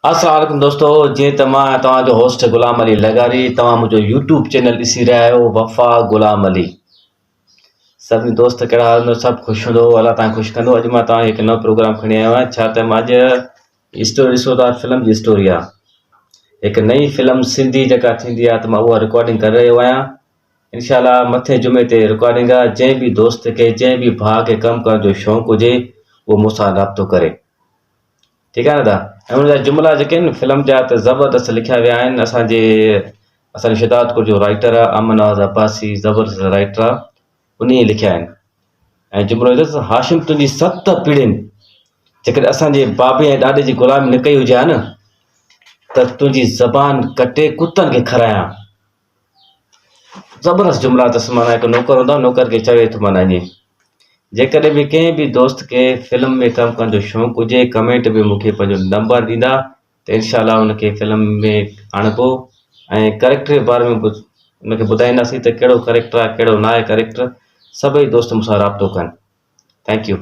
अस्सलाम वालेकुम दोस्तों, जी तव्हांजो होस्ट ग़ुलाम अली लगारी। तव्हां मुंहिंजो यूट्यूब चैनल ॾिसी रहिया आहियो, वफ़ा ग़ुलाम अली। सभिनी दोस्त कहिड़ा हाल में? सभु ख़ुशि हूंदो, अलाह तव्हां ख़ुशि कंदो। अॼु मां तव्हांखे हिकु नओं प्रोग्राम खणी आयो आहियां। छा त मां अॼु स्टोरी ॾिसो था, फिल्म जी स्टोरी आहे। हिकु नई फिल्म सिंधी जेका थींदी आहे त मां उहा रिकॉर्डिंग करे रहियो आहियां। इंशाल्लाह मथे जुमे ते रिकॉर्डिंग आहे। जंहिं बि दोस्त खे, जंहिं बि भाउ खे कमु करण जो शौक़ु हुजे, उहो मूंसां राब्तो करे। ठीकु आहे न दादा? ऐं हुन जा जुमिला जेके आहिनि फिल्म जा त ज़बरदस्त लिखिया विया आहिनि। असांजे शिदातपुर जो राइटर आहे अमन नवाज़ अब्बासी, ज़बरदस्त राइटर आहे, उन ई लिखिया आहिनि। ऐं जुमिलो अथसि, हाशिम तुंहिंजी 7 पीढ़ियुनि जेकॾहिं असांजे बाबे ऐं ॾाॾे जी ग़ुलामी न कई हुजे हा न, त तुंहिंजी ज़बान कटे कुतनि खे खारायां। ज़बरदस्त जुमिला अथसि। माना हिकु नौकर हूंदो आहे, नौकर खे चवे थो माना ईअं। जेकॾहिं बि कंहिं बि दोस्त खे फिल्म में कमु करण जो शौक़ु हुजे, कमेंट में मूंखे पंहिंजो नंबर ॾींदा त इंशाल्लाह हुनखे फिल्म में आणिबो ऐं करेक्टर जे बारे में हुनखे ॿुधाईंदासीं त कहिड़ो करेक्टर आहे, कहिड़ो न आहे करेक्टर। सभई दोस्त मूंसां राब्तो कनि। Thank U.